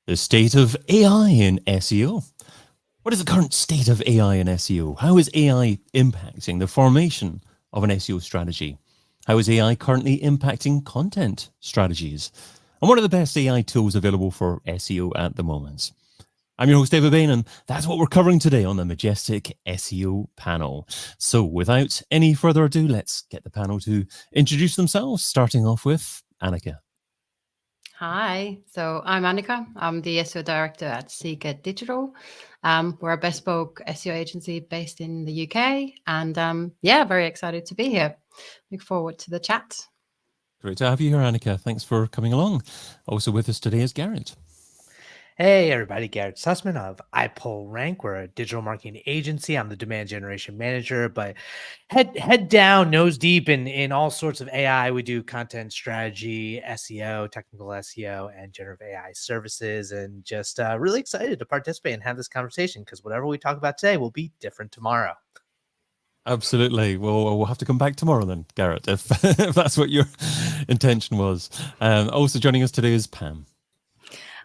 The state of AI in SEO. What is the current state of AI in SEO? How is AI impacting the formation of an SEO strategy? How is AI currently impacting content strategies? And what are the best AI tools available for SEO at the moment? I'm your host, David Bain, and that's what we're covering today on the Majestic SEO panel. So without any further ado, let's get the panel to introduce themselves, starting off with Annika. Hi, so I'm Annika. I'm the SEO director at Seeker Digital. We're a bespoke SEO agency based in the UK, and very excited to be here. Look forward to the chat. Great to have you here, Annika. Thanks for coming along. Also with us today is Garrett. Hey everybody, Garrett Sussman of iPullRank. We're a digital marketing agency. I'm the demand generation manager, but head down, nose deep in all sorts of AI. We do content strategy, SEO, technical SEO, and generative AI services, and just really excited to participate and have this conversation because whatever we talk about today will be different tomorrow. Absolutely. Well, we'll have to come back tomorrow then, Garrett, if that's what your intention was. Also joining us today is Pam.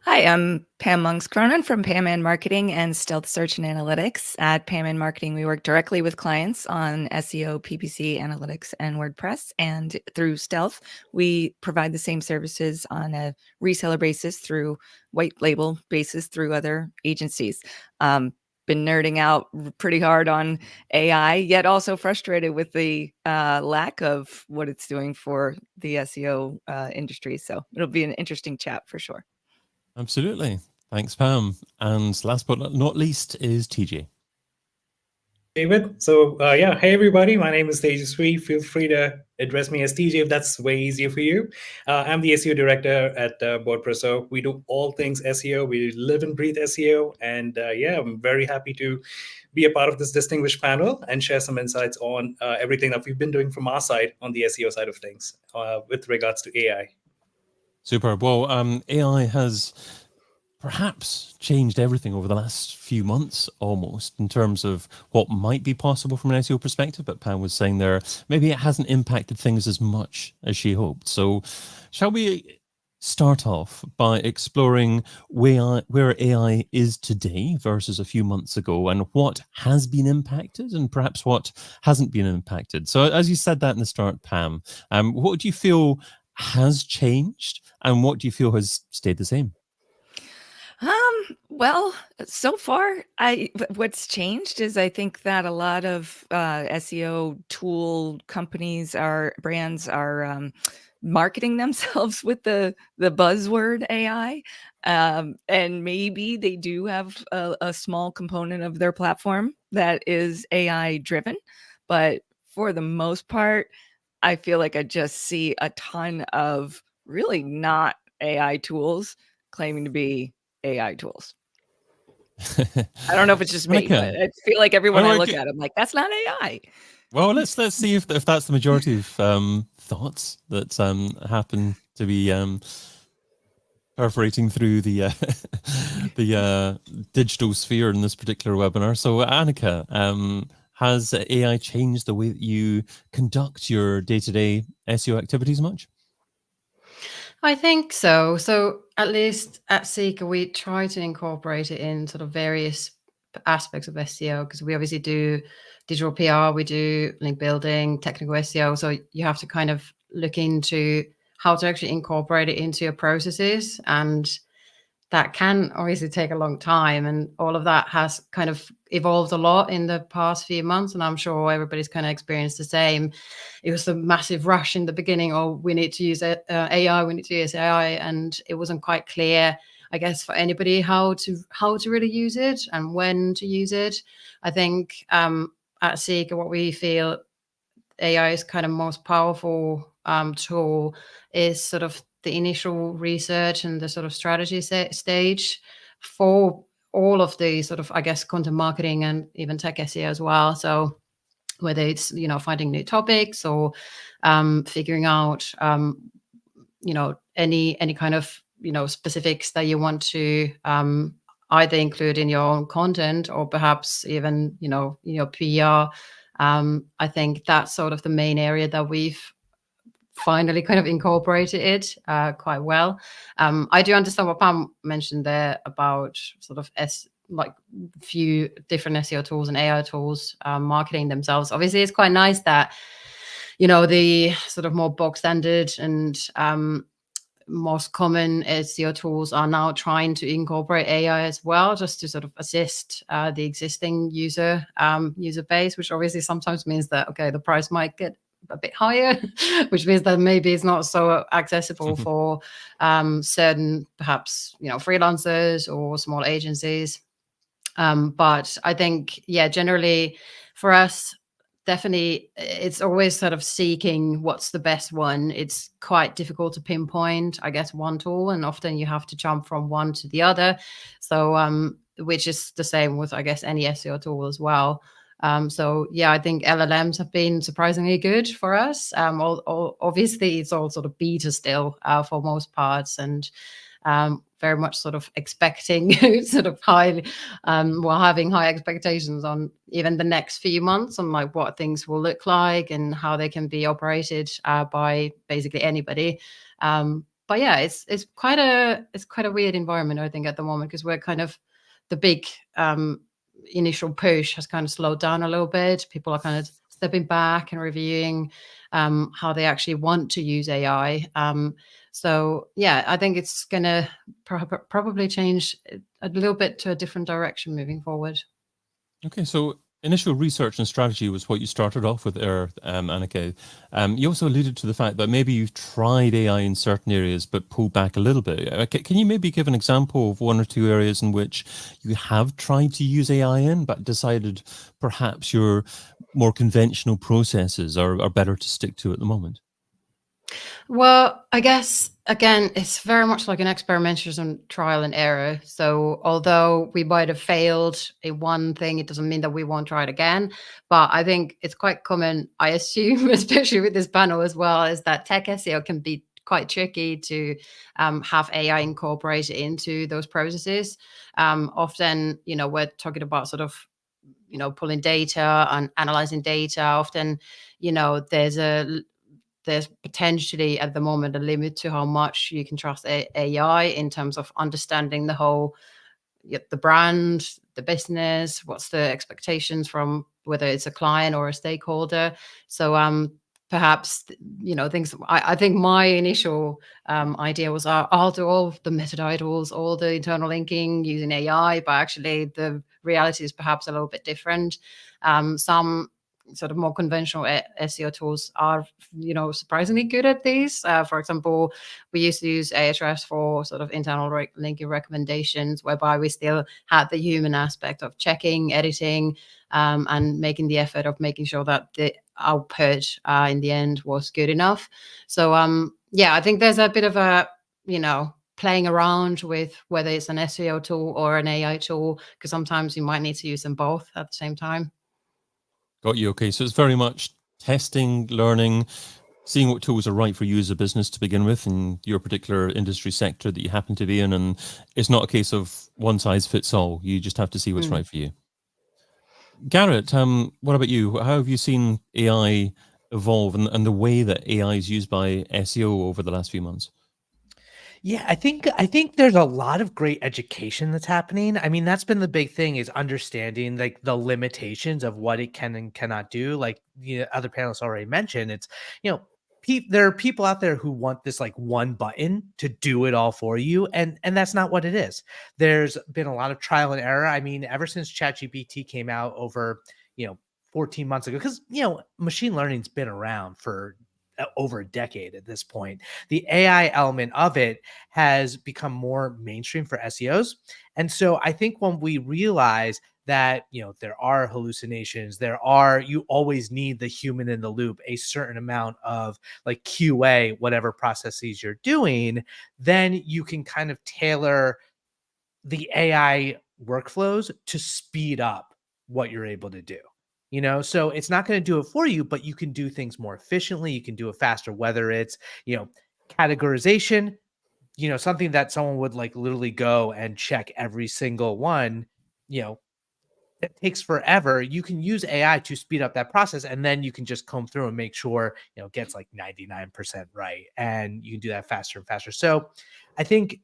Hi, I'm Pam Aungst Cronin from Pam Marketing and Stealth Search and Analytics. At Pam Marketing, we work directly with clients on SEO, PPC, analytics, and WordPress. And through Stealth, we provide the same services on a reseller basis through white label basis through other agencies. Been nerding out pretty hard on AI, yet also frustrated with the lack of what it's doing for the SEO industry. So it'll be an interesting chat for sure. Absolutely. Thanks, Pam. And last but not least is TJ. David. So hey everybody, my name is Tejaswi. Feel free to address me as TJ if that's way easier for you. I'm the SEO director at WordPress. We do all things SEO. We live and breathe SEO. And I'm very happy to be a part of this distinguished panel and share some insights on everything that we've been doing from our side on the SEO side of things with regards to AI. Super. Well, AI has perhaps changed everything over the last few months almost in terms of what might be possible from an SEO perspective. But Pam was saying there, maybe it hasn't impacted things as much as she hoped. So shall we start off by exploring where AI is today versus a few months ago and what has been impacted and perhaps what hasn't been impacted? So as you said that in the start, Pam, what do you feel has changed and what do you feel has stayed the same? Well, so far, what's changed is I think that a lot of SEO tool companies brands are marketing themselves with the buzzword AI. And maybe they do have a small component of their platform that is AI driven. But for the most part, I feel like I just see a ton of really not AI tools claiming to be AI tools. I don't know if it's just me, but I feel like everyone I look at, I'm like, that's not AI. Well, let's see if that's the majority of thoughts that happen to be perforating through the the digital sphere in this particular webinar. So, Annika, has AI changed the way that you conduct your day-to-day SEO activities much? I think so. So at least at Seeker, we try to incorporate it in sort of various aspects of SEO because we obviously do digital PR, we do link building, technical SEO. So you have to kind of look into how to actually incorporate it into your processes. And that can obviously take a long time. And all of that has kind of evolved a lot in the past few months. And I'm sure everybody's kind of experienced the same. It was a massive rush in the beginning. Oh, we need to use AI, we need to use AI. And it wasn't quite clear, I guess, for anybody how to really use it and when to use it. I think at Seeker, what we feel AI's kind of most powerful tool is sort of the initial research and the sort of strategy stage for all of the sort of, I guess, content marketing and even tech SEO as well. So whether it's, finding new topics or figuring out, any kind of, specifics that you want to either include in your own content or perhaps even, in your PR. I think that's sort of the main area that we've finally kind of incorporated it quite well. I do understand what Pam mentioned there about sort of like few different SEO tools and AI tools marketing themselves. Obviously, it's quite nice that, you know, the sort of more bog standard and most common SEO tools are now trying to incorporate AI as well, just to sort of assist the existing user base, which obviously sometimes means that, okay, the price might get a bit higher, which means that maybe it's not so accessible for certain, perhaps, you know, freelancers or small agencies. But I think, yeah, generally for us, definitely it's always sort of seeking what's the best one. It's quite difficult to pinpoint, I guess, one tool, and often you have to jump from one to the other. So which is the same with, I guess, any SEO tool as well. So yeah, I think LLMs have been surprisingly good for us. Obviously it's all sort of beta still for most parts, and very much sort of expecting sort of high, having high expectations on even the next few months on like what things will look like and how they can be operated by basically anybody. But yeah, it's quite a weird environment, I think, at the moment, because we're kind of the big initial push has kind of slowed down a little bit. People are kind of stepping back and reviewing how they actually want to use AI. So yeah, I think it's going to probably change a little bit to a different direction moving forward. Okay, so initial research and strategy was what you started off with there, Annika. You also alluded to the fact that maybe you've tried AI in certain areas but pulled back a little bit. Can you maybe give an example of one or two areas in which you have tried to use AI in but decided perhaps your more conventional processes are better to stick to at the moment? Well, I guess, again, it's very much like an experimentation, trial and error. So although we might have failed in one thing, it doesn't mean that we won't try it again. But I think it's quite common, I assume, especially with this panel as well, is that tech SEO can be quite tricky to have AI incorporated into those processes. Often, you know, we're talking about sort of, you know, pulling data and analyzing data. Often, you know, there's potentially at the moment a limit to how much you can trust AI in terms of understanding the whole, the brand, the business, what's the expectations from whether it's a client or a stakeholder. So perhaps, you know, things, I think my initial idea was I'll do all the meta-titles, all the internal linking using AI, but actually the reality is perhaps a little bit different. Some sort of more conventional SEO tools are, you know, surprisingly good at these. For example, we used to use Ahrefs for sort of internal linking recommendations, whereby we still had the human aspect of checking, editing, and making the effort of making sure that the output in the end was good enough. So yeah, I think there's a bit of a, you know, playing around with whether it's an SEO tool or an AI tool, because sometimes you might need to use them both at the same time. Got you. Okay, so it's very much testing, learning, seeing what tools are right for you as a business to begin with in your particular industry sector that you happen to be in. And it's not a case of one size fits all. You just have to see what's right for you. Garrett, what about you? How have you seen AI evolve and the way that AI is used by SEO over the last few months? Yeah, I think there's a lot of great education that's happening. I mean, that's been the big thing, is understanding like the limitations of what it can and cannot do. Like, you know, other panelists already mentioned, it's, you know, there are people out there who want this like one button to do it all for you, and that's not what it is. There's been a lot of trial and error. I mean, ever since ChatGPT came out over, you know, 14 months ago, because, you know, machine learning's been around for over a decade at this point. The AI element of it has become more mainstream for SEOs. And so I think when we realize that, you know, there are hallucinations, you always need the human in the loop, a certain amount of like QA, whatever processes you're doing, then you can kind of tailor the AI workflows to speed up what you're able to do. You know, so it's not going to do it for you, but you can do things more efficiently. You can do it faster, whether it's, you know, categorization, you know, something that someone would like literally go and check every single one, you know, that takes forever, you can use AI to speed up that process, and then you can just comb through and make sure, you know, it gets like 99% right, and you can do that faster and faster. So I think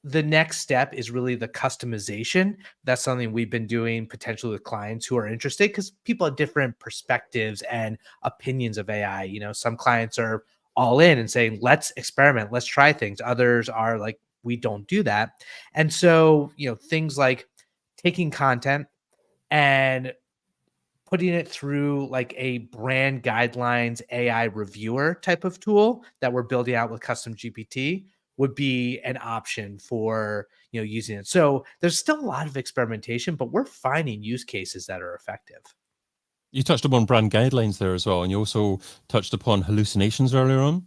the next step is really the customization. That's something we've been doing potentially with clients who are interested, because people have different perspectives and opinions of AI. You know, some clients are all in and saying, let's experiment, let's try things. Others are like, we don't do that. And so, you know, things like taking content and putting it through like a brand guidelines AI reviewer type of tool that we're building out with custom GPT would be an option for, you know, using it. So there's still a lot of experimentation, but we're finding use cases that are effective. You touched upon brand guidelines there as well, and you also touched upon hallucinations earlier on.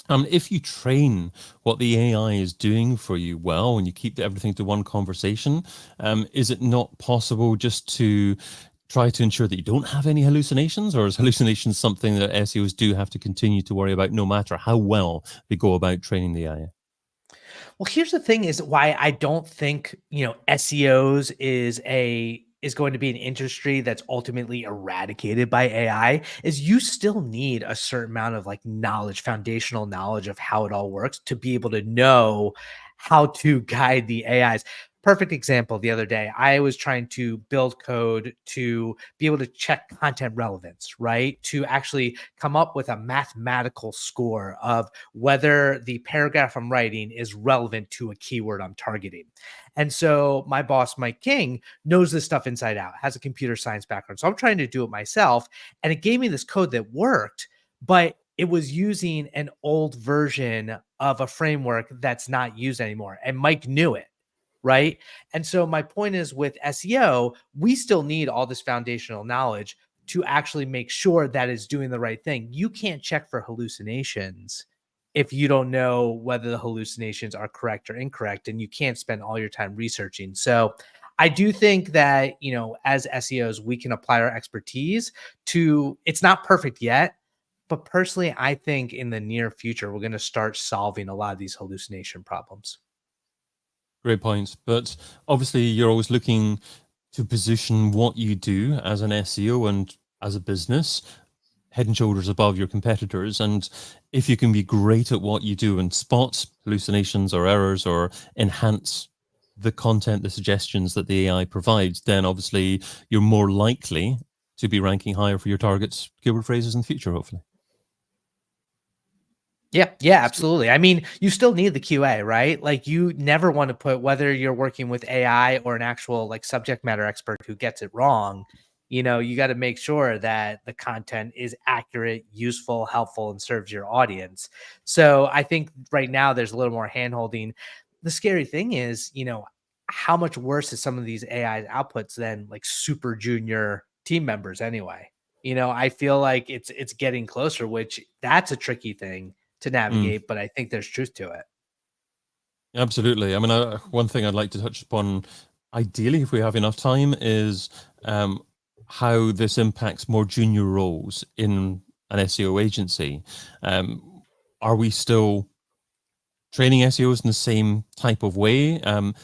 If you train what the AI is doing for you well, and you keep everything to one conversation, is it not possible just to try to ensure that you don't have any hallucinations, or is hallucinations something that SEOs do have to continue to worry about no matter how well they go about training the AI? Well, here's the thing is why I don't think, you know, SEOs is going to be an industry that's ultimately eradicated by AI, is you still need a certain amount of like knowledge, foundational knowledge of how it all works to be able to know how to guide the AIs. Perfect example, the other day, I was trying to build code to be able to check content relevance, right? To actually come up with a mathematical score of whether the paragraph I'm writing is relevant to a keyword I'm targeting. And so my boss, Mike King, knows this stuff inside out, has a computer science background. So I'm trying to do it myself. And it gave me this code that worked, but it was using an old version of a framework that's not used anymore. And Mike knew it. Right. And so my point is with SEO, we still need all this foundational knowledge to actually make sure that it's doing the right thing. You can't check for hallucinations if you don't know whether the hallucinations are correct or incorrect, and you can't spend all your time researching. So I do think that, you know, as SEOs, we can apply our expertise to, it's not perfect yet, but personally, I think in the near future, we're going to start solving a lot of these hallucination problems. Great points. But obviously, you're always looking to position what you do as an SEO and as a business head and shoulders above your competitors. And if you can be great at what you do and spot hallucinations or errors or enhance the content, the suggestions that the AI provides, then obviously you're more likely to be ranking higher for your targets keyword phrases in the future, hopefully. Yeah, absolutely. I mean, you still need the QA, right? Like you never want to put, whether you're working with AI or an actual like subject matter expert who gets it wrong, you know, you got to make sure that the content is accurate, useful, helpful, and serves your audience. So I think right now there's a little more handholding. The scary thing is, you know, how much worse is some of these AI outputs than like super junior team members anyway? You know, I feel like it's getting closer, which that's a tricky thing to navigate, but I think there's truth to it. Absolutely. I mean, one thing I'd like to touch upon, ideally, if we have enough time, is how this impacts more junior roles in an SEO agency. Are we still training SEOs in the same type of way?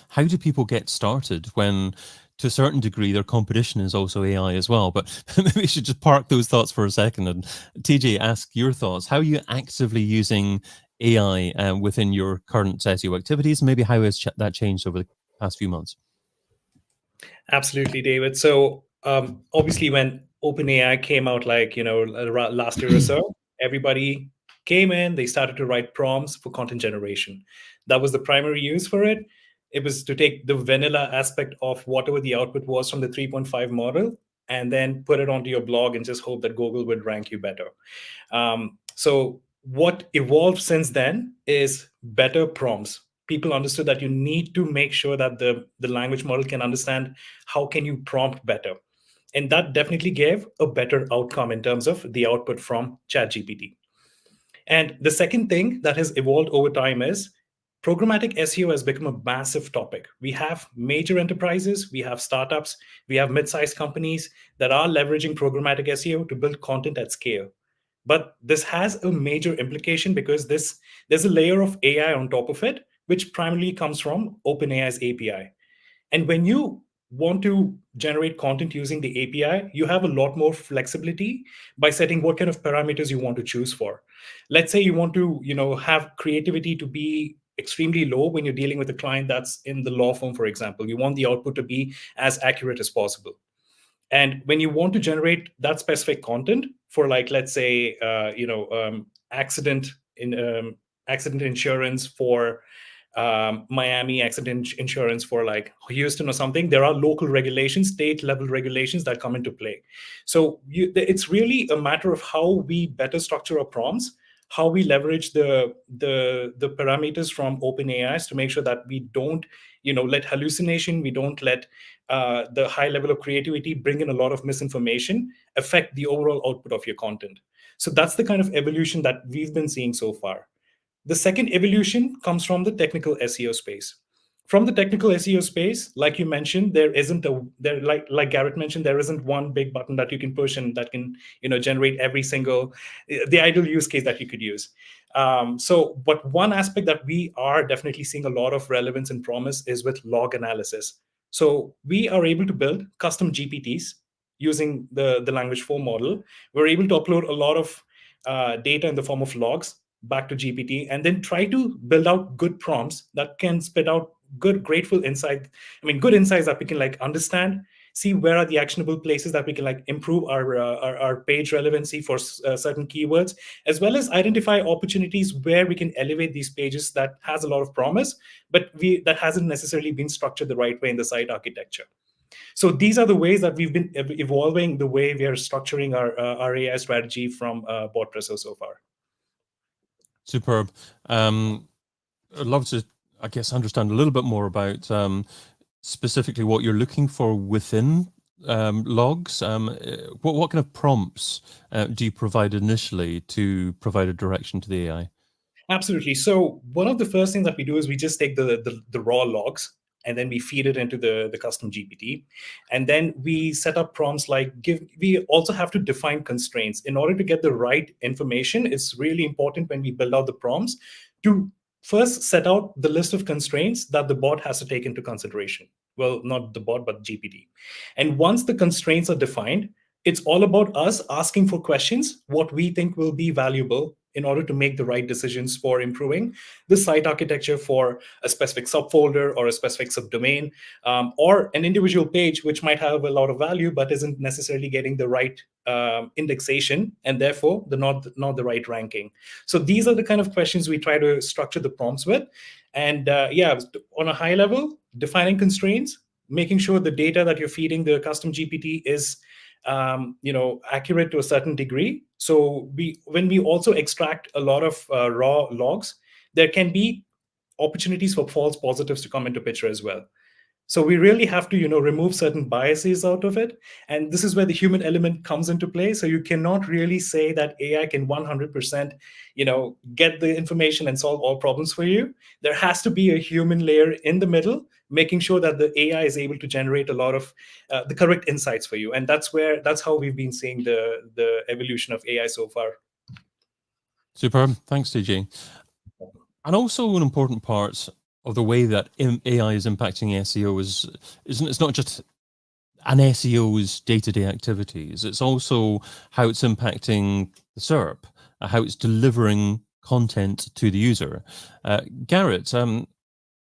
How do people get started when, to a certain degree, their competition is also AI as well? But maybe we should just park those thoughts for a second. And TJ, ask your thoughts. How are you actively using AI within your current SEO activities? And maybe how has that changed over the past few months? Absolutely, David. So obviously when OpenAI came out, like, you know, last year or so, everybody came in, they started to write prompts for content generation. That was the primary use for it. It was to take the vanilla aspect of whatever the output was from the 3.5 model and then put it onto your blog and just hope that Google would rank you better. So what evolved since then is better prompts. People understood that you need to make sure that the language model can understand how can you prompt better. And that definitely gave a better outcome in terms of the output from ChatGPT. And the second thing that has evolved over time is programmatic SEO has become a massive topic. We have major enterprises, we have startups, we have mid-sized companies that are leveraging programmatic SEO to build content at scale. But this has a major implication because there's a layer of AI on top of it, which primarily comes from OpenAI's API. And when you want to generate content using the API, you have a lot more flexibility by setting what kind of parameters you want to choose for. Let's say you want to, have creativity to be extremely low when you're dealing with a client that's in the law firm, for example. You want the output to be as accurate as possible. And when you want to generate that specific content for, like, let's say, accident insurance for Miami, accident insurance for like Houston or something, there are local regulations, state level regulations that come into play. So it's really a matter of how we better structure our prompts, how we leverage the parameters from OpenAI to make sure that we don't, let hallucination, we don't let the high level of creativity bring in a lot of misinformation, affect the overall output of your content. So that's the kind of evolution that we've been seeing so far. The second evolution comes from the technical SEO space. From the technical SEO space, like you mentioned, like Garrett mentioned, there isn't one big button that you can push and that can, generate every single, the ideal use case that you could use. But one aspect that we are definitely seeing a lot of relevance and promise is with log analysis. So we are able to build custom GPTs using the language 4 model. We're able to upload a lot of data in the form of logs back to GPT, and then try to build out good prompts that can spit out good insights that we can like understand, see where are the actionable places that we can like improve our page relevancy for certain keywords, as well as identify opportunities where we can elevate these pages that has a lot of promise, but that hasn't necessarily been structured the right way in the site architecture. So these are the ways that we've been evolving the way we are structuring our AI strategy from BotPresso so far. Superb. I'd love to, I guess, understand a little bit more about specifically what you're looking for within logs. What kind of prompts do you provide initially to provide a direction to the AI? Absolutely. So one of the first things that we do is we just take the raw logs, and then we feed it into the custom GPT. And then we set up prompts like we also have to define constraints. In order to get the right information, it's really important when we build out the prompts to first set out the list of constraints that the bot has to take into consideration. Well, not the bot, but GPT. And once the constraints are defined, it's all about us asking for questions, what we think will be valuable in order to make the right decisions for improving the site architecture for a specific subfolder or a specific subdomain, or an individual page which might have a lot of value but isn't necessarily getting the right indexation, and therefore not the right ranking. So these are the kind of questions we try to structure the prompts with. And on a high level, defining constraints, making sure the data that you're feeding the custom GPT is accurate to a certain degree. So when we also extract a lot of raw logs, there can be opportunities for false positives to come into picture as well. So we really have to, remove certain biases out of it. And this is where the human element comes into play. So you cannot really say that AI can 100%, get the information and solve all problems for you. There has to be a human layer in the middle, making sure that the AI is able to generate a lot of the correct insights for you. And that's how we've been seeing the evolution of AI so far. Superb. Thanks, TJ. And also an important part of the way that AI is impacting SEO it's not just an SEO's day-to-day activities. It's also how it's impacting the SERP, how it's delivering content to the user. Garrett,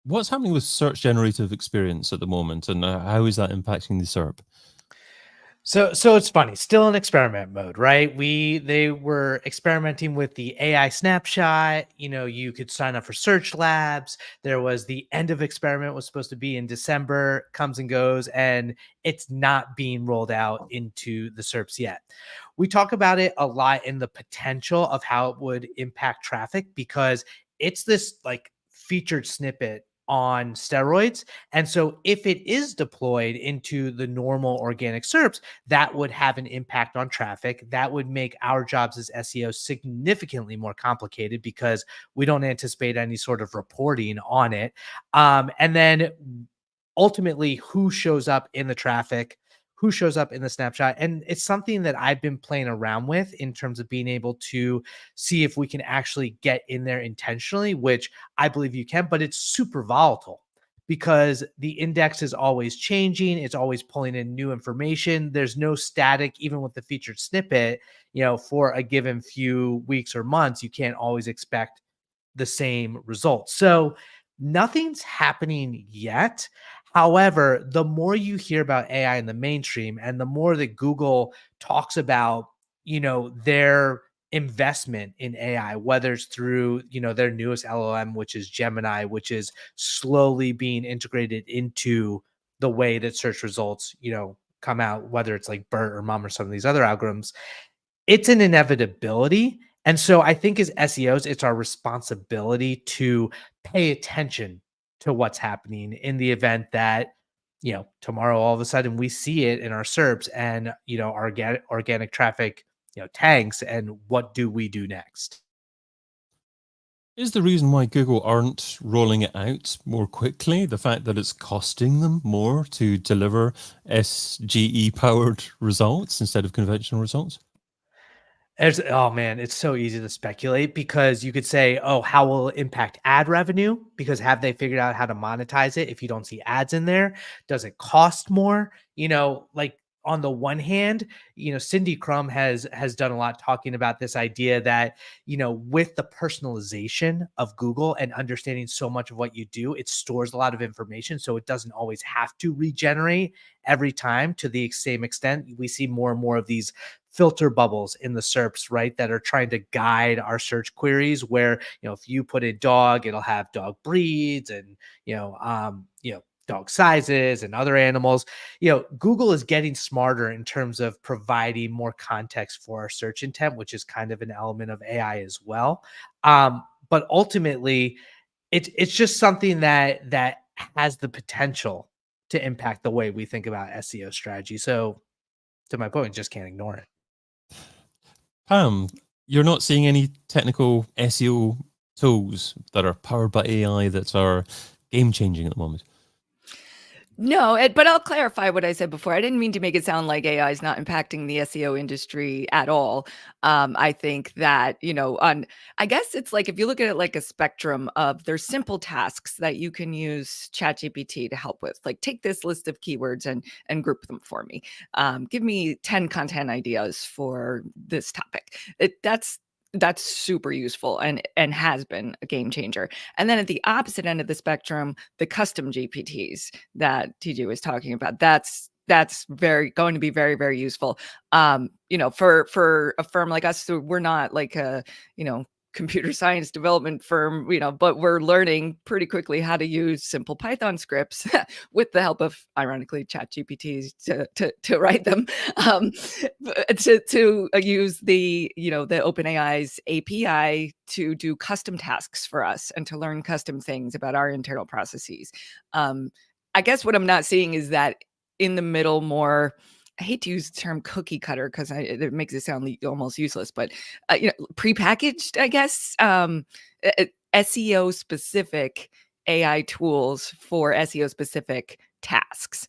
what's happening with search generative experience at the moment, and how is that impacting the SERP? So it's funny, still in experiment mode, right? They were experimenting with the AI snapshot. You could sign up for search labs. There was the end of experiment was supposed to be in December, comes and goes, and it's not being rolled out into the SERPs yet. We talk about it a lot in the potential of how it would impact traffic, because it's this like featured snippet on steroids. And so if it is deployed into the normal organic SERPs, that would have an impact on traffic. That would make our jobs as SEO significantly more complicated, because we don't anticipate any sort of reporting on it. And then ultimately, who shows up in the traffic, who shows up in the snapshot. And it's something that I've been playing around with in terms of being able to see if we can actually get in there intentionally, which I believe you can, but it's super volatile, because the index is always changing. It's always pulling in new information. There's no static, even with the featured snippet, for a given few weeks or months, you can't always expect the same results. So nothing's happening yet. However, the more you hear about AI in the mainstream and the more that Google talks about, their investment in AI, whether it's through, their newest LLM, which is Gemini, which is slowly being integrated into the way that search results, come out, whether it's like BERT or MUM or some of these other algorithms, it's an inevitability. And so I think as SEOs, it's our responsibility to pay attention to what's happening in the event that, tomorrow all of a sudden we see it in our SERPs and, our organic traffic, tanks, and what do we do next? Is the reason why Google aren't rolling it out more quickly the fact that it's costing them more to deliver SGE-powered results instead of conventional results? Oh man, it's so easy to speculate because you could say, oh, how will it impact ad revenue? Because have they figured out how to monetize it if you don't see ads in there? Does it cost more? Like on the one hand, Cindy Crum has done a lot talking about this idea that, with the personalization of Google and understanding so much of what you do, it stores a lot of information. So it doesn't always have to regenerate every time to the same extent. We see more and more of these filter bubbles in the SERPs, right, that are trying to guide our search queries where, if you put in dog, it'll have dog breeds and, dog sizes and other animals. Google is getting smarter in terms of providing more context for our search intent, which is kind of an element of AI as well. But ultimately, it's just something that has the potential to impact the way we think about SEO strategy. So to my point, just can't ignore it. Pam, you're not seeing any technical SEO tools that are powered by AI that are game-changing at the moment? No, but I'll clarify what I said before. I didn't mean to make it sound like AI is not impacting the SEO industry at all. I think that, I guess it's like, if you look at it like a spectrum of, there's simple tasks that you can use ChatGPT to help with. Like, take this list of keywords and group them for me. Give me 10 content ideas for this topic. That's super useful and has been a game changer. And then at the opposite end of the spectrum, the custom GPTs that TJ was talking about, that's going to be very, very useful. For a firm like us, so we're not like a, computer science development firm, but we're learning pretty quickly how to use simple Python scripts with the help of, ironically, ChatGPT to write them, to use the OpenAI's API to do custom tasks for us and to learn custom things about our internal processes. I guess what I'm not seeing is that in the middle, more, I hate to use the term cookie cutter because it makes it sound almost useless, but prepackaged, I guess, SEO specific AI tools for SEO specific tasks,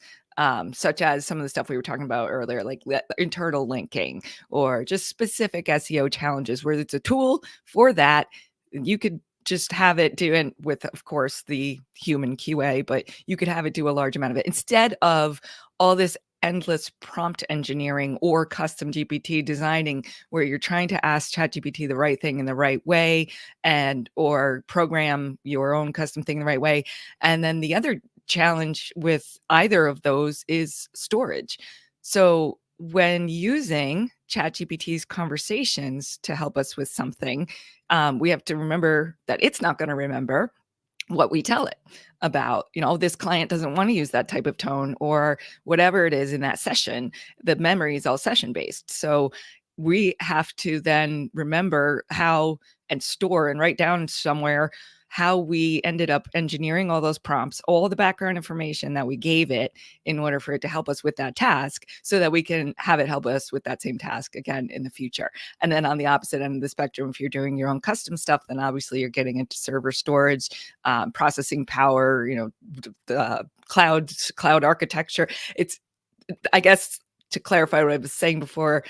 such as some of the stuff we were talking about earlier, like internal linking or just specific SEO challenges where it's a tool for that. You could just have it do, and with, of course, the human QA, but you could have it do a large amount of it instead of all this endless prompt engineering or custom GPT designing where you're trying to ask ChatGPT the right thing in the right way or program your own custom thing the right way. And then the other challenge with either of those is storage. So when using ChatGPT's conversations to help us with something, we have to remember that it's not going to remember what we tell it about, this client doesn't want to use that type of tone or whatever it is in that session. The memory is all session based. So we have to then remember how and store and write down somewhere how we ended up engineering all those prompts, all the background information that we gave it in order for it to help us with that task so that we can have it help us with that same task again in the future. And then on the opposite end of the spectrum, if you're doing your own custom stuff, then obviously you're getting into server storage, processing power, the cloud architecture. It's, I guess, to clarify what I was saying before,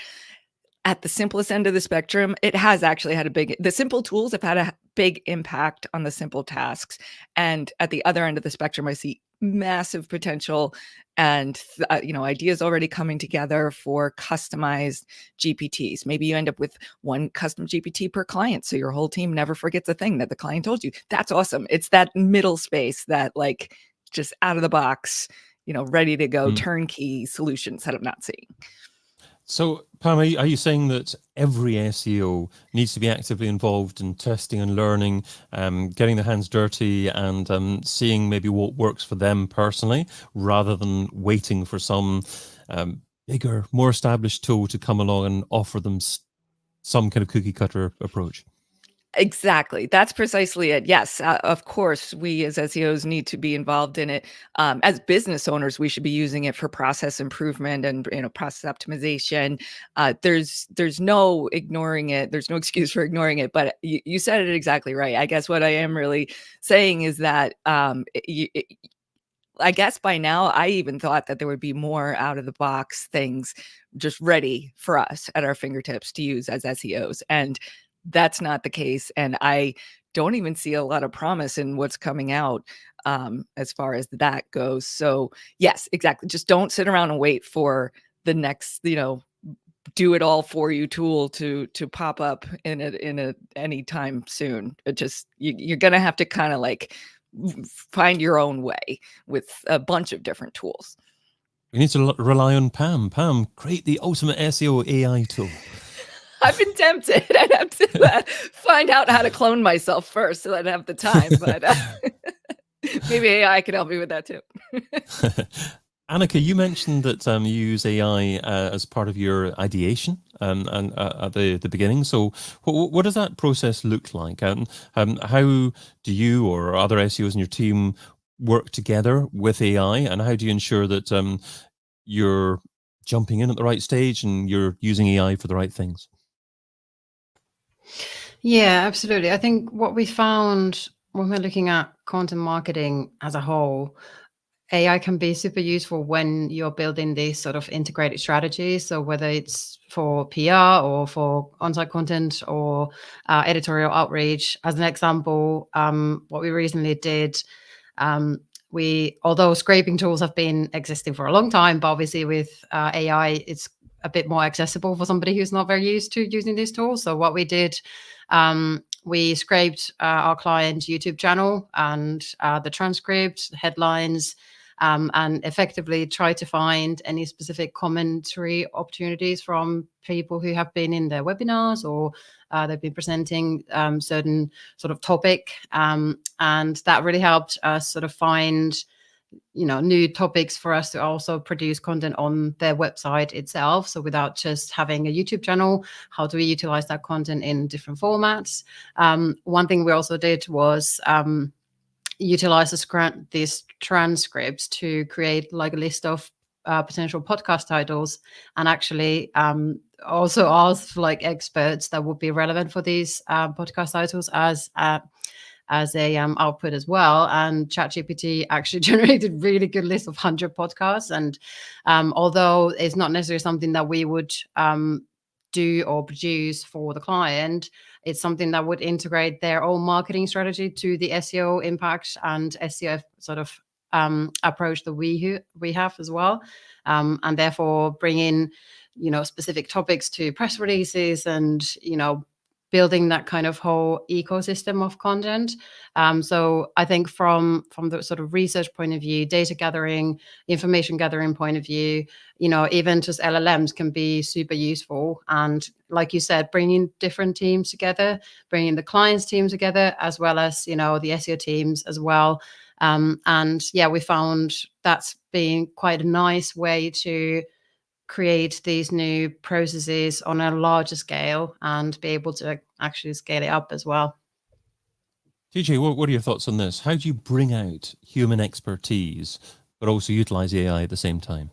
at the simplest end of the spectrum, it has actually had the simple tools have had a big impact on the simple tasks. And at the other end of the spectrum, I see massive potential and ideas already coming together for customized GPTs. Maybe you end up with one custom GPT per client, so your whole team never forgets a thing that the client told you. That's awesome. It's that middle space that like just out of the box, ready to go turnkey solutions that I'm not seeing. So, Pam, are you saying that every SEO needs to be actively involved in testing and learning, getting their hands dirty and seeing maybe what works for them personally, rather than waiting for some bigger, more established tool to come along and offer them some kind of cookie cutter approach? Exactly. That's precisely it. Yes, of course, we as SEOs need to be involved in it. As business owners, we should be using it for process improvement and process optimization. There's no ignoring it. There's no excuse for ignoring it. But you said it exactly right. I guess what I am really saying is that I guess by now I even thought that there would be more out of the box things just ready for us at our fingertips to use as SEOs. And that's not the case. And I don't even see a lot of promise in what's coming out as far as that goes. So yes, exactly. Just don't sit around and wait for the next, do it all for you tool to pop up in any time soon. It just, you're going to have to kind of like find your own way with a bunch of different tools. We need to rely on Pam. Pam, create the ultimate SEO AI tool. I've been tempted. I'd have to find out how to clone myself first so I'd have the time, but maybe AI could help me with that too. Annika, you mentioned that you use AI as part of your ideation and at the beginning. So what does that process look like? And how do you or other SEOs in your team work together with AI? And how do you ensure that you're jumping in at the right stage and you're using AI for the right things? Yeah, absolutely. I think what we found when we're looking at content marketing as a whole, AI can be super useful when you're building these sort of integrated strategies. So whether it's for PR or for on-site content or editorial outreach, as an example, what we recently did, although scraping tools have been existing for a long time, but obviously with AI, it's a bit more accessible for somebody who's not very used to using these tools. So what we did, we scraped our client YouTube channel and the transcript, headlines, and effectively try to find any specific commentary opportunities from people who have been in their webinars or they've been presenting certain sort of topic. And that really helped us sort of find new topics for us to also produce content on their website itself. So without just having a YouTube channel, how do we utilize that content in different formats? One thing we also did was utilize these transcripts to create like a list of potential podcast titles and actually also ask for like experts that would be relevant for these podcast titles as a output as well. And ChatGPT actually generated really good list of 100 podcasts. And although it's not necessarily something that we would do or produce for the client, it's something that would integrate their own marketing strategy to the SEO impact and SEO sort of approach that we have as well. And therefore bring in, specific topics to press releases and, building that kind of whole ecosystem of content. So I think from the sort of research point of view, data gathering, information gathering point of view, even just LLMs can be super useful. And like you said, bringing different teams together, bringing the clients team together, as well as, the SEO teams as well. And yeah, we found that's been quite a nice way to create these new processes on a larger scale and be able to actually scale it up as well. TJ, what are your thoughts on this? How do you bring out human expertise, but also utilize AI at the same time?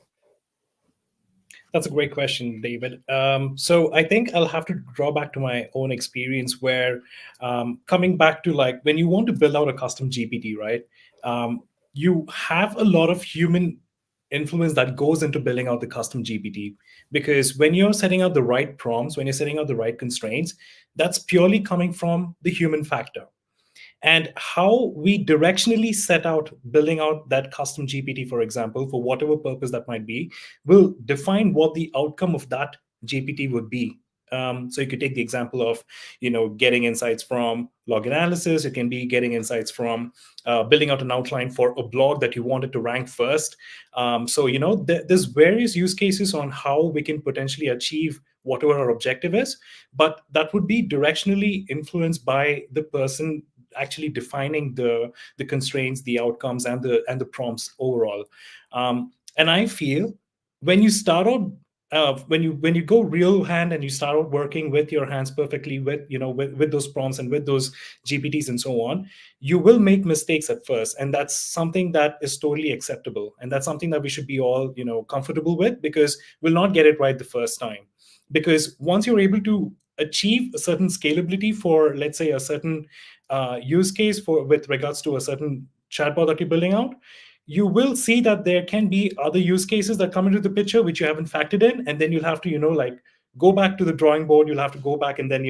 That's a great question, David. So I think I'll have to draw back to my own experience where coming back to like when you want to build out a custom GPT, right? You have a lot of human influence that goes into building out the custom GPT, because when you're setting out the right prompts, when you're setting out the right constraints, that's purely coming from the human factor. And how we directionally set out building out that custom GPT, for example, for whatever purpose that might be, will define what the outcome of that GPT would be. So you could take the example of, getting insights from log analysis. It can be getting insights from building out an outline for a blog that you wanted to rank first. So, there's various use cases on how we can potentially achieve whatever our objective is, but that would be directionally influenced by the person actually defining the constraints, the outcomes, and the prompts overall. And I feel when you start out, when you go real hand and you start out working with your hands perfectly with those prompts and with those GPTs and so on, you will make mistakes at first, and that's something that is totally acceptable, and that's something that we should be all comfortable with, because we'll not get it right the first time. Because once you're able to achieve a certain scalability for, let's say, a certain use case with regards to a certain chatbot that you're building out, you will see that there can be other use cases that come into the picture which you haven't factored in, and then you'll have to go back to the drawing board. You'll have to go back and then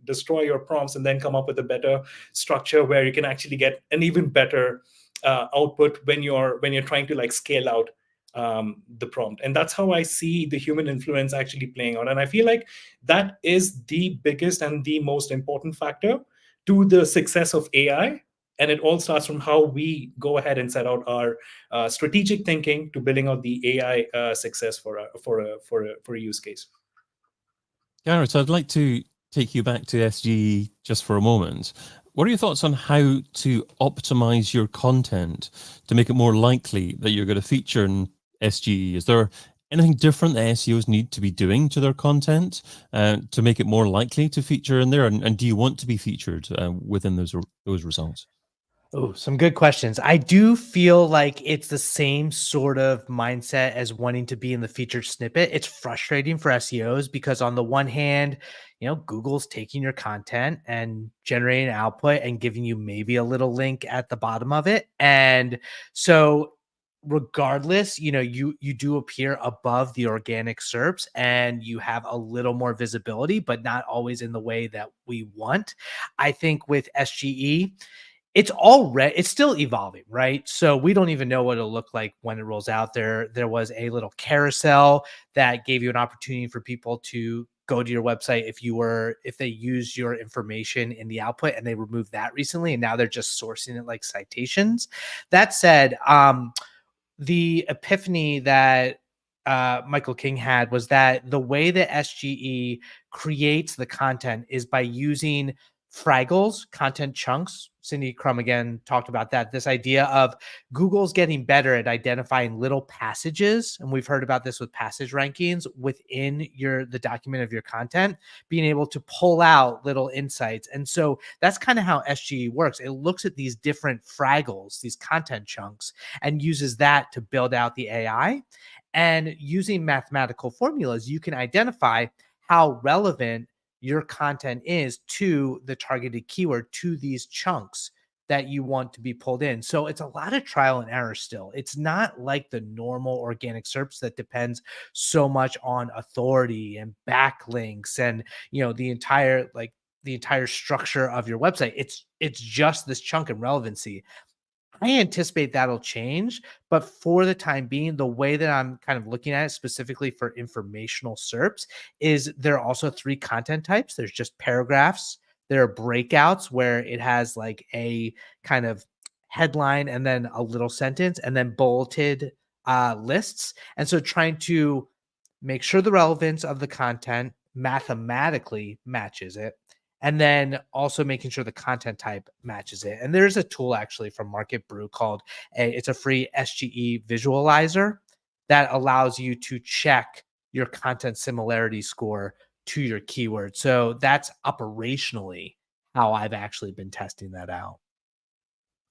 destroy your prompts and then come up with a better structure where you can actually get an even better output when you're trying to scale out the prompt. And that's how I see the human influence actually playing out. And I feel like that is the biggest and the most important factor to the success of AI. And it all starts from how we go ahead and set out our strategic thinking to building out the AI success for a use case. Garrett, I'd like to take you back to SGE just for a moment. What are your thoughts on how to optimize your content to make it more likely that you're going to feature in SGE? Is there anything different that SEOs need to be doing to their content to make it more likely to feature in there? And do you want to be featured within those results? Oh, some good questions. I do feel like it's the same sort of mindset as wanting to be in the featured snippet. It's frustrating for SEOs because on the one hand, Google's taking your content and generating an output and giving you maybe a little link at the bottom of it. And so regardless, you do appear above the organic SERPs and you have a little more visibility, but not always in the way that we want. I think with SGE, it's still evolving, right? So we don't even know what it'll look like when it rolls out. There was a little carousel that gave you an opportunity for people to go to your website if they used your information in the output, and they removed that recently, and now they're just sourcing it like citations. That said, the epiphany that Michael King had was that the way that SGE creates the content is by using Fraggles, content chunks. Cindy Crum again talked about that. This idea of Google's getting better at identifying little passages, and we've heard about this with passage rankings within the document of your content, being able to pull out little insights. And so that's kind of how SGE works. It looks at these different Fraggles, these content chunks, and uses that to build out the AI. And using mathematical formulas, you can identify how relevant your content is to the targeted keyword, to these chunks that you want to be pulled in. So it's a lot of trial and error still. It's not like the normal organic SERPs that depends so much on authority and backlinks and the entire structure of your website. It's just this chunk and relevancy. I anticipate that'll change, but for the time being, the way that I'm kind of looking at it specifically for informational SERPs is there are also 3 content types. There's just paragraphs. There are breakouts where it has like a kind of headline and then a little sentence and then bulleted lists. And so trying to make sure the relevance of the content mathematically matches it, and then also making sure the content type matches it. And there's a tool actually from Market Brew called it's a free SGE visualizer that allows you to check your content similarity score to your keyword. So that's operationally how I've actually been testing that out.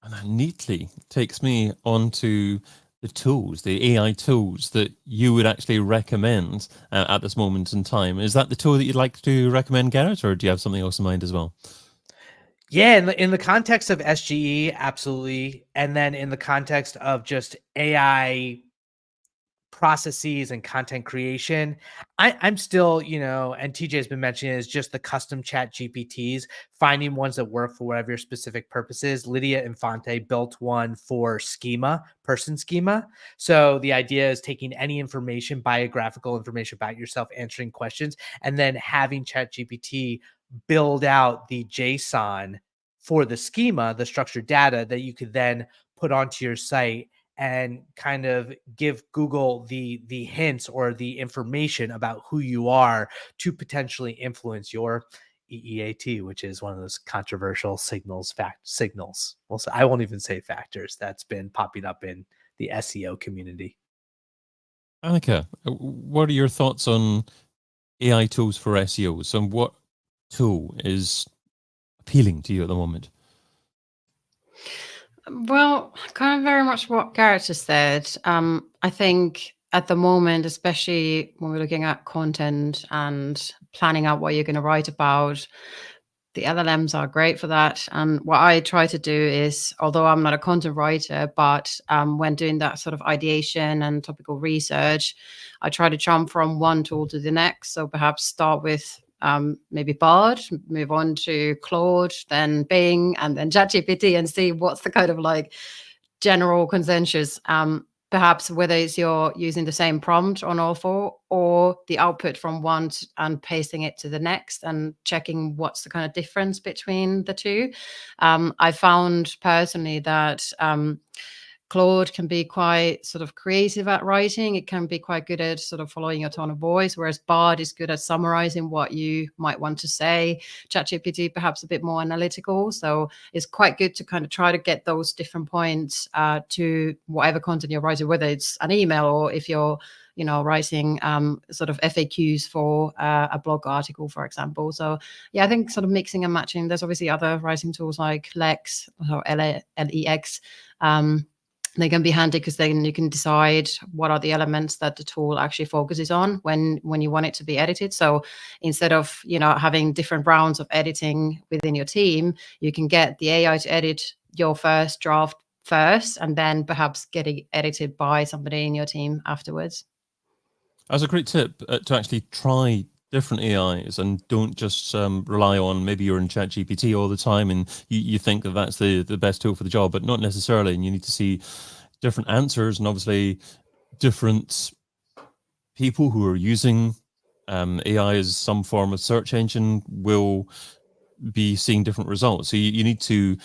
And that neatly takes me onto the tools, the AI tools that you would actually recommend at this moment in time. Is that the tool that you'd like to recommend, Garrett, or do you have something else in mind as well? Yeah, in the context of SGE, absolutely. And then in the context of just AI processes and content creation, I'm still, you know, and TJ has been mentioning, is just the custom chat GPTs, finding ones that work for whatever your specific purpose is. Lydia Infante built one for schema, person schema. So the idea is taking any information, biographical information about yourself, answering questions, and then having chat GPT build out the JSON for the schema, the structured data that you could then put onto your site and kind of give Google the hints or the information about who you are to potentially influence your EEAT, which is one of those controversial signals. Well, so I won't even say factors that's been popping up in the SEO community. Annika, what are your thoughts on AI tools for SEOs, and what tool is appealing to you at the moment? Well, kind of very much what Garrett just said. I think at the moment, especially when we're looking at content and planning out what you're going to write about, the LLMs are great for that. And what I try to do is, although I'm not a content writer, but when doing that sort of ideation and topical research, I try to jump from one tool to the next. So perhaps start with maybe Bard, move on to Claude, then Bing, and then ChatGPT, and see what's the kind of like general consensus. Perhaps whether it's you're using the same prompt on all four, or the output from one and pasting it to the next and checking what's the kind of difference between the two. I found personally that Claude can be quite sort of creative at writing. It can be quite good at sort of following your tone of voice, whereas Bard is good at summarizing what you might want to say. ChatGPT perhaps a bit more analytical. So it's quite good to kind of try to get those different points to whatever content you're writing, whether it's an email or if you're writing sort of FAQs for a blog article, for example. So yeah, I think sort of mixing and matching. There's obviously other writing tools like Lex or LEX. They can be handy because then you can decide what are the elements that the tool actually focuses on when you want it to be edited. So instead of having different rounds of editing within your team, you can get the AI to edit your first draft first, and then perhaps getting edited by somebody in your team afterwards. That's a great tip to actually try different AIs and don't just rely on, maybe you're in ChatGPT all the time and you think that that's the best tool for the job, but not necessarily. And you need to see different answers, and obviously different people who are using AI as some form of search engine will be seeing different results. So you need to,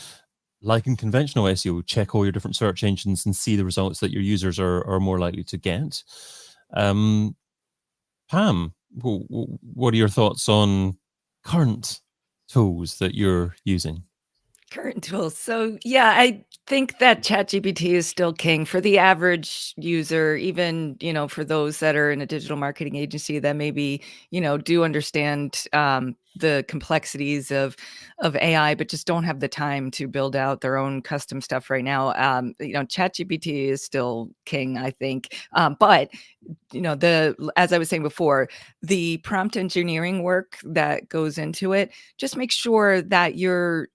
like in conventional SEO, check all your different search engines and see the results that your users are more likely to get. Pam, what are your thoughts on current tools that you're using? Current tools. So yeah, I think that ChatGPT is still king for the average user, even, for those that are in a digital marketing agency that maybe, do understand the complexities of AI, but just don't have the time to build out their own custom stuff right now. ChatGPT is still king, I think. But as I was saying before, the prompt engineering work that goes into it, just make sure that you're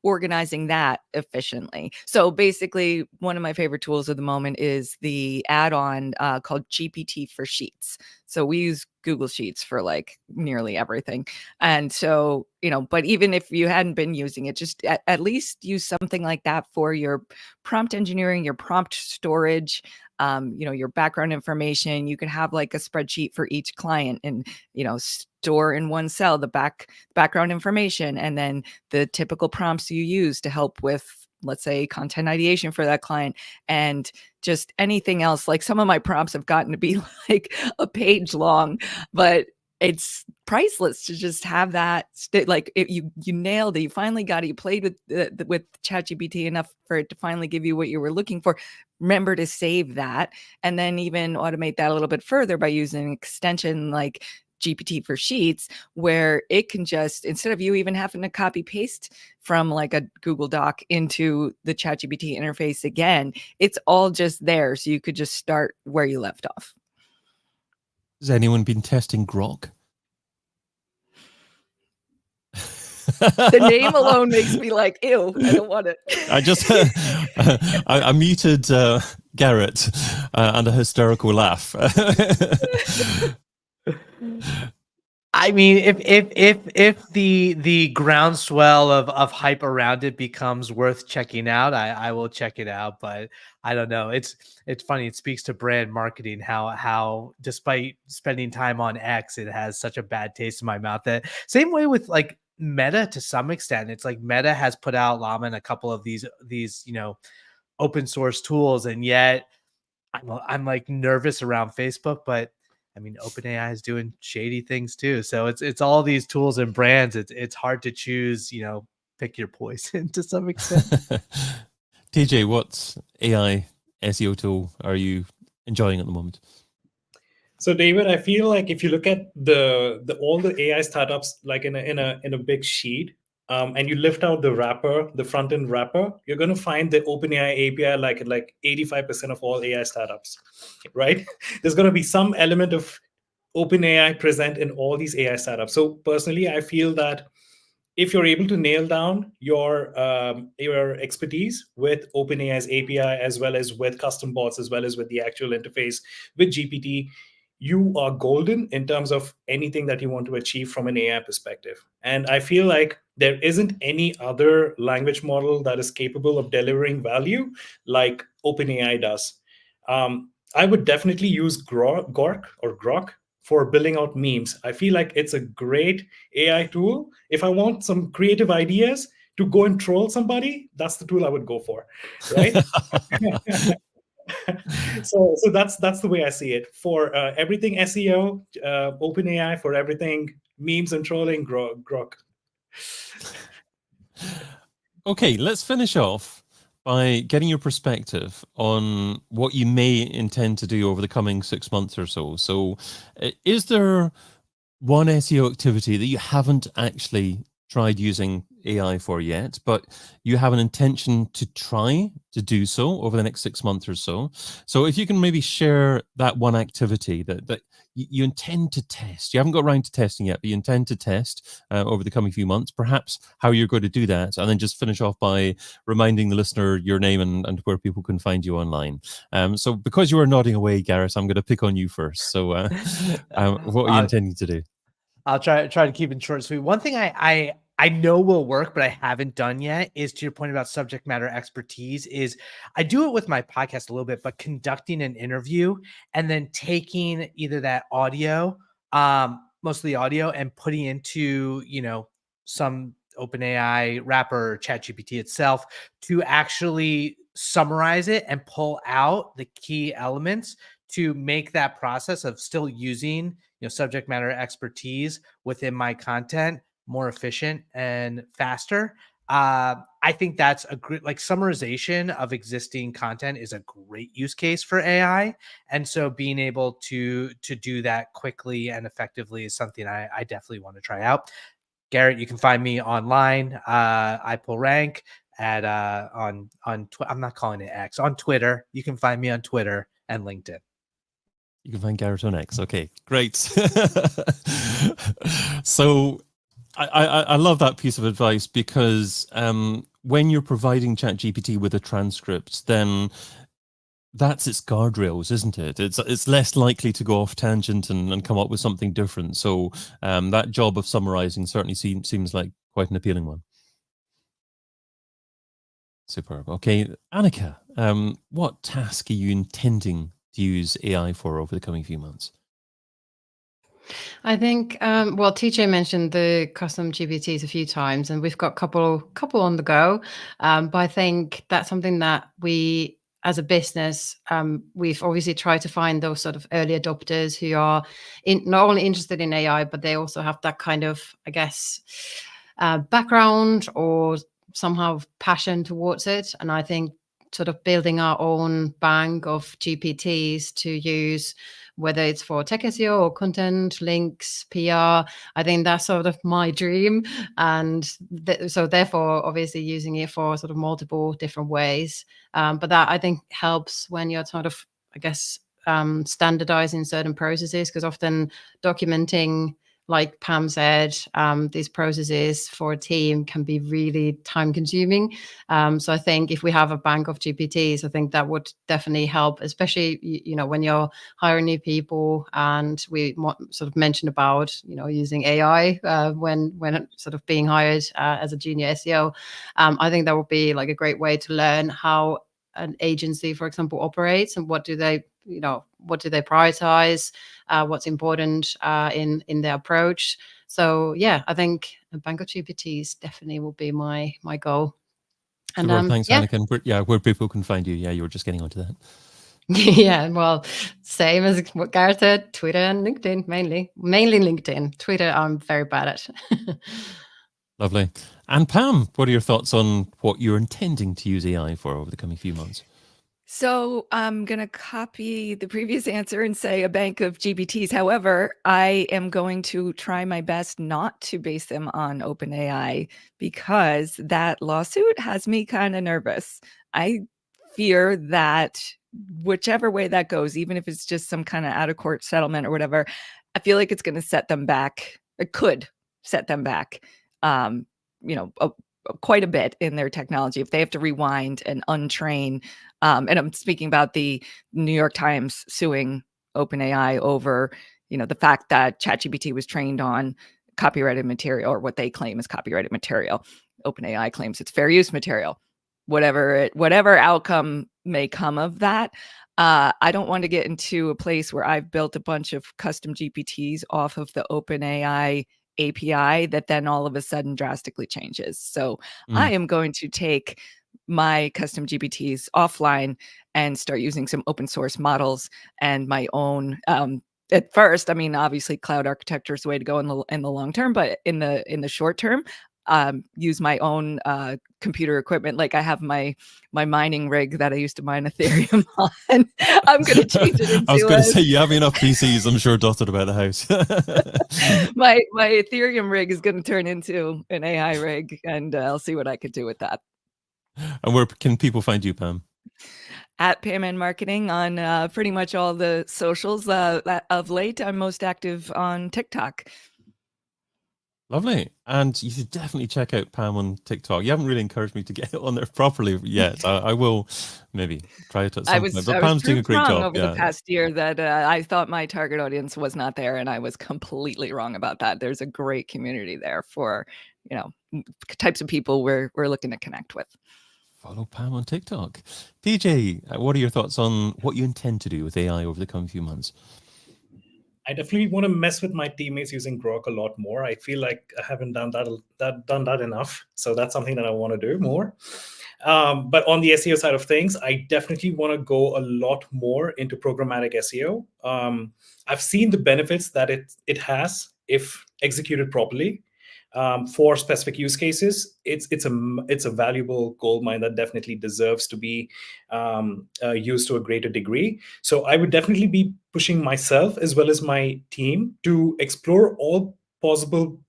organizing that efficiently. So basically, one of my favorite tools at the moment is the add-on called GPT for Sheets. So we use Google Sheets for like nearly everything. And so, but even if you hadn't been using it, just at least use something like that for your prompt engineering, your prompt storage, your background information. You could have like a spreadsheet for each client and, store in one cell the background information, and then the typical prompts you use to help with, let's say, content ideation for that client, and just anything else. Like some of my prompts have gotten to be like a page long, but it's priceless to just have that. You nailed it. You finally got it. You played with ChatGPT enough for it to finally give you what you were looking for. Remember to save that, and then even automate that a little bit further by using an extension like GPT for Sheets, where it can just, instead of you even having to copy paste from like a Google Doc into the ChatGPT interface again, it's all just there. So you could just start where you left off. Has anyone been testing Grok? The name alone makes me like, ew, I don't want it. I just I muted Garrett and a hysterical laugh. I mean, if the groundswell of hype around it becomes worth checking out, I will check it out. But I don't know. It's funny. It speaks to brand marketing how despite spending time on X, it has such a bad taste in my mouth. That same way with like Meta to some extent. It's like Meta has put out Llama and a couple of these open source tools, and yet I'm like nervous around Facebook, but I mean, OpenAI is doing shady things too. So it's all these tools and brands. It's hard to choose, pick your poison to some extent. TJ, what AI SEO tool are you enjoying at the moment? So David, I feel like if you look at all the AI startups like in a big sheet, and you lift out the wrapper, the front end wrapper, you're going to find the OpenAI API like 85% of all AI startups, right? There's going to be some element of OpenAI present in all these AI startups. So personally, I feel that if you're able to nail down your expertise with OpenAI's API, as well as with custom bots, as well as with the actual interface with GPT, you are golden in terms of anything that you want to achieve from an AI perspective. And I feel like there isn't any other language model that is capable of delivering value like OpenAI does. I would definitely use Grok for building out memes. I feel like it's a great AI tool. If I want some creative ideas to go and troll somebody, that's the tool I would go for, right? So that's the way I see it. For everything SEO, OpenAI. For everything memes and trolling, Grok. Okay, let's finish off by getting your perspective on what you may intend to do over the coming 6 months or so. So is there one SEO activity that you haven't actually tried using AI for yet, but you have an intention to try to do so over the next 6 months or so? So if you can maybe share that one activity that you intend to test. You haven't got around to testing yet, but you intend to test over the coming few months, perhaps how you're going to do that, and then just finish off by reminding the listener your name and where people can find you online. So because you are nodding away, Garrett, I'm going to pick on you first. So what are you intending to do? I'll try to keep it short and sweet. One thing I know will work, but I haven't done yet is, to your point about subject matter expertise, is I do it with my podcast a little bit, but conducting an interview and then taking either that audio, mostly audio, and putting into, some OpenAI wrapper or ChatGPT itself to actually summarize it and pull out the key elements to make that process of still using, subject matter expertise within my content more efficient and faster. I think that's a great, like, summarization of existing content is a great use case for AI. And so being able to do that quickly and effectively is something I definitely want to try out. Garrett, you can find me online. I pull rank at on I'm not calling it X, on Twitter. You can find me on Twitter and LinkedIn. You can find Garrett on X. Okay, great. So I love that piece of advice, because when you're providing ChatGPT with a transcript, then that's its guardrails, isn't it? It's less likely to go off tangent and come up with something different. So that job of summarizing certainly seems like quite an appealing one. Superb. Okay, Annika, what task are you intending to use AI for over the coming few months? I think, well, TJ mentioned the custom GPTs a few times, and we've got a couple on the go. But I think that's something that we, as a business, we've obviously tried to find those sort of early adopters who are not only interested in AI, but they also have that kind of, I guess, background or somehow passion towards it. And I think sort of building our own bank of GPTs to use, whether it's for tech SEO or content, links, PR. I think that's sort of my dream. And so therefore, obviously using it for sort of multiple different ways. But that, I think, helps when you're sort of, I guess, standardizing certain processes, because often documenting like Pam said, these processes for a team can be really time consuming. So I think if we have a bank of GPTs, I think that would definitely help, especially, when you're hiring new people. And we sort of mentioned about, using AI when sort of being hired as a junior SEO. I think that would be like a great way to learn how an agency, for example, operates and what do they prioritize, what's important in their approach. So yeah, I think a bank of GPTs definitely will be my goal. And Super, thanks, Annika. Where people can find you. Yeah, you were just getting onto that. Yeah, well, same as what Garrett said, Twitter and LinkedIn, mainly LinkedIn. Twitter, I'm very bad at. Lovely. And Pam, what are your thoughts on what you're intending to use AI for over the coming few months? So I'm going to copy the previous answer and say a bank of GPTs. However, I am going to try my best not to base them on OpenAI because that lawsuit has me kind of nervous. I fear that whichever way that goes, even if it's just some kind of out of court settlement or whatever, I feel like it's going to set them back. It could set them back, quite a bit in their technology if they have to rewind and untrain. And I'm speaking about the New York Times suing OpenAI over, the fact that ChatGPT was trained on copyrighted material, or what they claim is copyrighted material. OpenAI claims it's fair use material. Whatever outcome may come of that, I don't want to get into a place where I've built a bunch of custom GPTs off of the OpenAI API that then all of a sudden drastically changes. So I am going to take my custom GPTs offline and start using some open source models and my own. At first, I mean, obviously, cloud architecture is the way to go in the long term, but in the short term, use my own computer equipment. Like I have my mining rig that I used to mine Ethereum on. I'm going to change it into I was going to say, you have enough PCs, I'm sure, dotted about the house. my Ethereum rig is going to turn into an AI rig, and I'll see what I could do with that. And where can people find you, Pam? At Pam and Marketing on pretty much all the socials. Of late, I'm most active on TikTok. Lovely. And you should definitely check out Pam on TikTok. You haven't really encouraged me to get on there properly yet. I will maybe try it at some point. But Pam's doing a great job. Over the past year that I thought my target audience was not there, and I was completely wrong about that. There's a great community there for, types of people we're looking to connect with. Follow Pam on TikTok. TJ, what are your thoughts on what you intend to do with AI over the coming few months? I definitely want to mess with my teammates using Grok a lot more. I feel like I haven't done that enough. So that's something that I want to do more. But on the SEO side of things, I definitely want to go a lot more into programmatic SEO. I've seen the benefits that it has if executed properly. For specific use cases, it's a valuable goldmine that definitely deserves to be used to a greater degree. So I would definitely be pushing myself as well as my team to explore all possible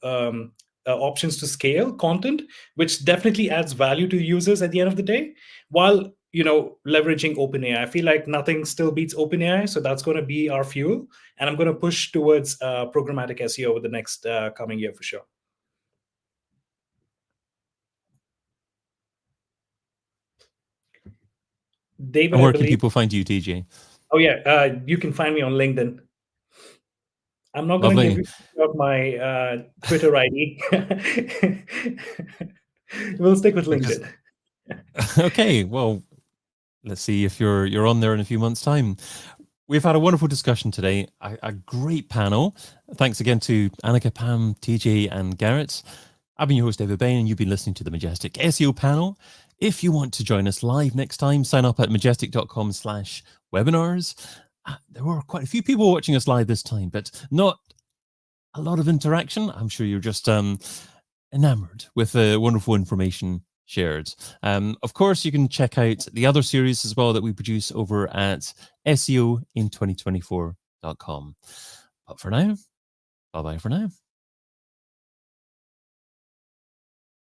options to scale content, which definitely adds value to users at the end of the day, while leveraging OpenAI. I feel like nothing still beats OpenAI, so that's going to be our fuel, and I'm going to push towards programmatic SEO over the next coming year for sure. David, and where can people find you, TJ? Oh yeah, you can find me on LinkedIn. I'm not going to give you out my Twitter ID. We'll stick with LinkedIn. Okay, well, let's see if you're on there in a few months' time. We've had a wonderful discussion today, a great panel. Thanks again to Annika, Pam, TJ, and Garrett. I've been your host, David Bain, and you've been listening to the Majestic SEO panel. If you want to join us live next time, sign up at majestic.com/webinars. There were quite a few people watching us live this time, but not a lot of interaction. I'm sure you're just enamored with the wonderful information shared. Of course, you can check out the other series as well that we produce over at SEOin2024.com. But for now, bye-bye for now.